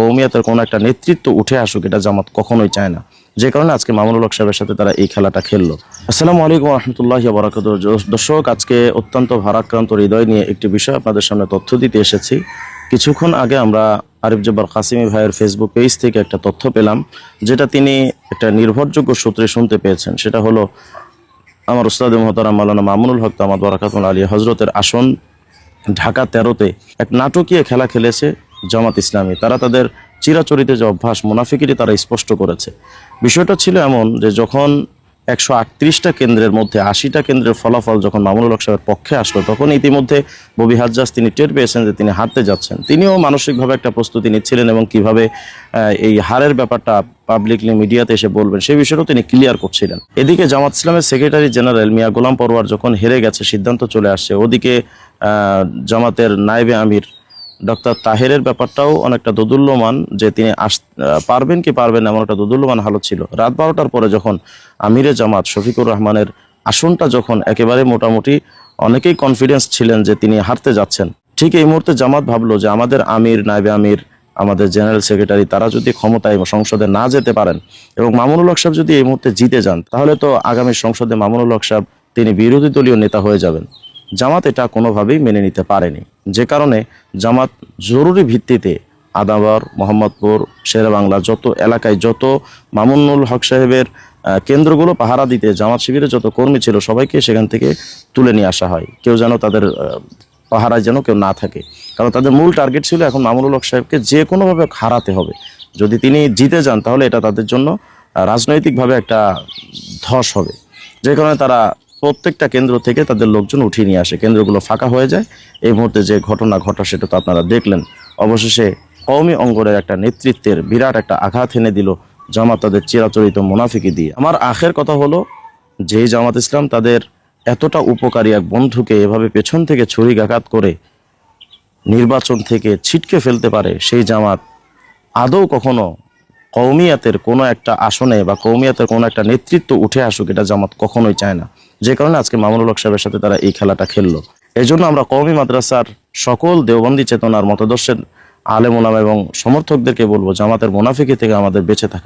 কওমিয়াতের কোনো একটা নেতৃত্ব উঠে আসুক, এটা জামাত কখনোই চায় না। যে কারণে আজকে মামুনুল হক সাহেবের সাথে তারা এই খেলাটা খেললো। আসসালামু আলাইকুম রহমতুল্লাহি ওয়া বারাকাতুহু। দর্শক, আজকে অত্যন্ত ভারাক্রান্ত হৃদয় নিয়ে একটি বিষয় আপনাদের সামনে তথ্য দিতে এসেছি। কিছুক্ষণ আগে আমরা আরিফ জব্বার কাসিমি ভাইয়ের ফেসবুক পেজ থেকে একটা তথ্য পেলাম, যেটা তিনি একটা নির্ভরযোগ্য সূত্রে শুনতে পেয়েছেন। সেটা হলো আমার উস্তাদ মুহতারাম মাওলানা মামুনুল হক দামাত বারাকাতুহু আলিয়া হজরতের আসন ঢাকা 13-তে এক নাটকীয় খেলা খেলেছে জামাত ইসলামী। তারা তাদের চিরাচরিত যে অভ্যাস মুনাফিকিরি তারা স্পষ্ট করেছে। বিষয়টা ছিল এমন যে যখন 138টা কেন্দ্রের মধ্যে 80টা কেন্দ্রের ফলাফল যখন মামুনুল হক সাহেবের পক্ষে আসলো, তখন ইতিমধ্যে ববি হাজ্জাজ তিনি টের পেয়েছেন যে তিনি হারতে যাচ্ছেন। তিনিও মানসিকভাবে একটা প্রস্তুতি নিচ্ছিলেন এবং কিভাবে এই হারের ব্যাপারটা পাবলিকলি মিডিয়াতে এসে বলবেন সেই বিষয়টাও তিনি ক্লিয়ার করছিলেন। এদিকে জামাত ইসলামের সেক্রেটারি জেনারেল মিয়া গোলাম পরওয়ার যখন হেরে গেছে, সিদ্ধান্ত চলে আসছে, ওদিকে জামাতের নায়েবে আমির ডক্টর তাহেরের ব্যাপারটাও অনেকটা দোদুল্যমান, যে তিনি পারবেন কি পারবেন এমন একটা দোদুল্যমান হালত ছিল। রাত 12টার পরে যখন আমিরে জামাত শফিকুর রহমানের আসনটা যখন একেবারে মোটামুটি অনেকেই কনফিডেন্স ছিলেন যে তিনি হারতে যাচ্ছেন, ঠিক এই মুহূর্তে জামাত ভাবলো যে আমাদের আমির, নায়েবে আমির, আমাদের জেনারেল সেক্রেটারি তারা যদি ক্ষমতায় সংসদে না যেতে পারেন এবং মামুনুল হক সাহেব যদি এই মুহূর্তে জিতে যান, তাহলে তো আগামী সংসদে মামুনুল হক সাহেব তিনি বিরোধী দলীয় নেতা হয়ে যাবেন। জামাত এটা কোনোভাবেই মেনে নিতে পারেনি। যে কারণে জামাত জরুরি ভিত্তিতে আদাবর, মোহাম্মদপুর, শেরেবাংলা যত এলাকায় যত মামুনুল হক সাহেবের কেন্দ্রগুলো পাহারা দিতে জামাত শিবিরে যত কর্মী ছিল সবাইকে সেখান থেকে তুলে নিয়ে আসা হয়। কেউ যেন তাদের পাহারায় যেন কেউ না থাকে, কারণ তাদের মূল টার্গেট ছিল এখন মামুনুল হক সাহেবকে যে কোনোভাবে হারাতে হবে। যদি তিনি জিতে যান তাহলে এটা তাদের জন্য রাজনৈতিকভাবে একটা ধস হবে। যে কারণে তারা প্রত্যেকটা কেন্দ্র থেকে তাদের লোকজন উঠিয়ে নিয়ে আসে, কেন্দ্রগুলো ফাঁকা হয়ে যায়। এই মুহূর্তে যে ঘটনা ঘটা সেটা তো আপনারা দেখলেন। অবশেষে কওমি অঙ্গনের একটা নেতৃত্বের বিরাট একটা আঘাত এনে দিল জামাত তাদের চিরাচরিত মুনাফিকি দিয়ে। আমার আখের কথা হলো, যে জামাত ইসলাম তাদের এতটা উপকারী এক বন্ধুকে এভাবে পেছন থেকে ছুরিকাঘাত করে নির্বাচন থেকে ছিটকে ফেলতে পারে, সেই জামাত আদৌ কখনো কওমিয়াতের কোনো একটা আসনে বা কওমিয়াতের কোনো একটা নেতৃত্ব উঠে আসুক, এটা জামাত কখনোই চায় না। যে কারণে আজকে মামুনুল হক সাহেবের সাথে তারা এই খেলাটা খেললো। এই জন্য আমরা কওমি মাদ্রাসার সকল দেওবন্দি চেতনার মতাদর্শের আলেম ওলামা এবং সমর্থকদেরকে বলবো, জামাতের মুনাফিকি থেকে আমাদের বেঁচে থাকা